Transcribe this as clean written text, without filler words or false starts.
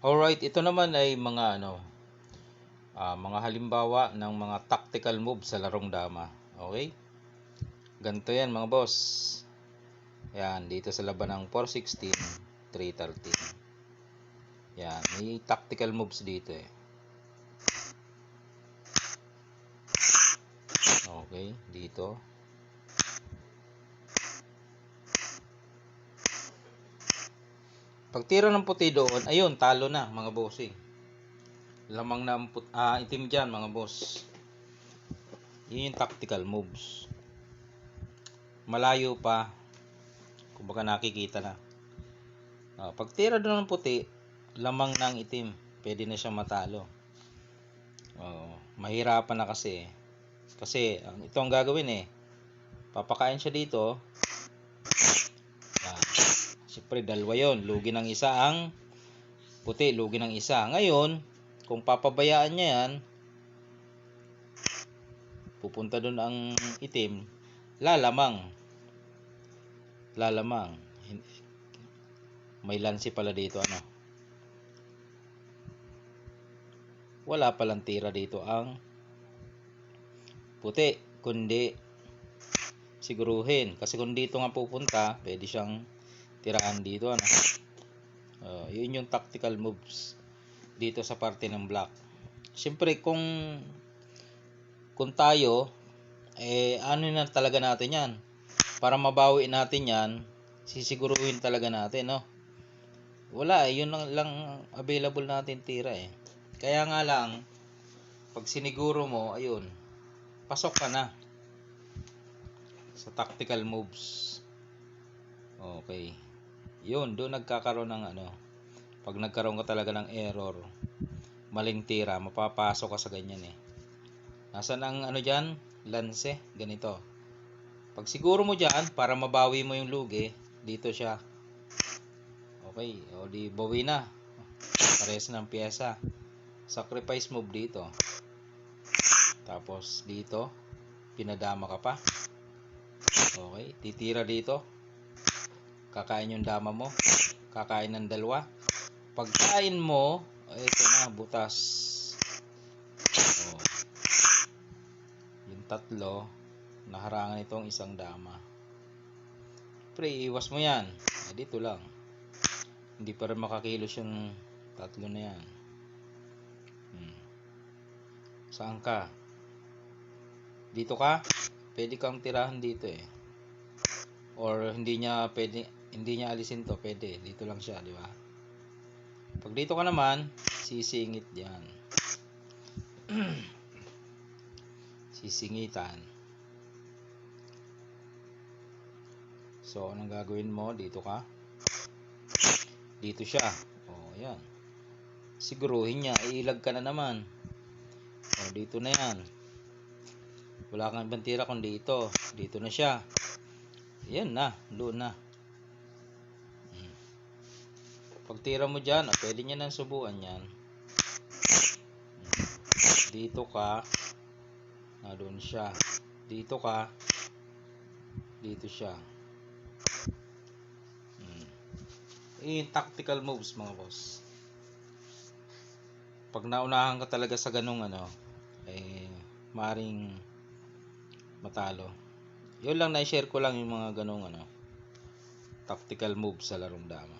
Alright, ito naman ay mga mga halimbawa ng mga tactical move sa larong dama. Okay? Ganito yan mga boss. Yan, dito sa laban ng 416, 313. Yan, may tactical moves dito eh. Okay, dito. Pag tira ng puti doon, ayun, talo na mga bossing. Lamang na itim dyan mga boss. Yun yung tactical moves. Malayo pa, kumbaga nakikita na. Pag tira doon ng puti, lamang ng itim, pwede na siyang matalo. Mahirapan na kasi eh. Kasi ito ang gagawin eh. Papakain siya dito. Siyempre dalawa yun. Lugi ng isa ang puti, lugi ng isa. Ngayon, kung papabayaan niya yan, pupunta doon ang itim, lalamang. May lansi pala dito wala palang tira dito ang puti, kundi siguruhin, kasi kung dito nga pupunta, pwede siyang tirahan dito yun yung tactical moves dito sa parte ng black. Siyempre kung tayo ano na talaga natin yan, para mabawi natin yan, sisiguruhin talaga natin wala yun lang available natin tira kaya nga lang pag siniguro mo, ayun, pasok ka na sa tactical moves. Okay, yun, doon nagkakaroon ng pag nagkaroon ka talaga ng error, maling tira, mapapasok ka sa ganyan nasaan ang dyan, lanse, ganito. Pag siguro mo dyan, para mabawi mo yung lugi, dito siya. Okay, o di bawi na, pares ng pyesa. Sacrifice move dito, tapos dito pinadama ka pa. Okay, titira dito, kakain yung dama mo, kakain ng dalawa. Pagkain mo, ito na, butas. Yung tatlo, naharangan itong isang dama. Pre, iwas mo yan. Dito lang, hindi pa rin makakilos yung tatlo na yan. Saan ka? Dito ka? Pwede kang tirahan dito or hindi niya alisin to, pwede dito lang siya, di ba? Pag dito ka naman, sisingit diyan. Sisingitan. So anong gagawin mo? Dito ka, dito siya. Yan, siguruhin niya, iilag ka na naman. Dito na yan, wala kang ibang tira kundi dito na siya. Yan na, doon na. Pag tira mo dyan, pwede niya nang subuan yan. Dito ka, doon siya. Dito ka, dito siya. Tactical moves mga boss. Pag naunahan ka talaga sa ganung maring matalo. Yun lang, na-share ko lang yung mga ganung tactical moves sa larong dama.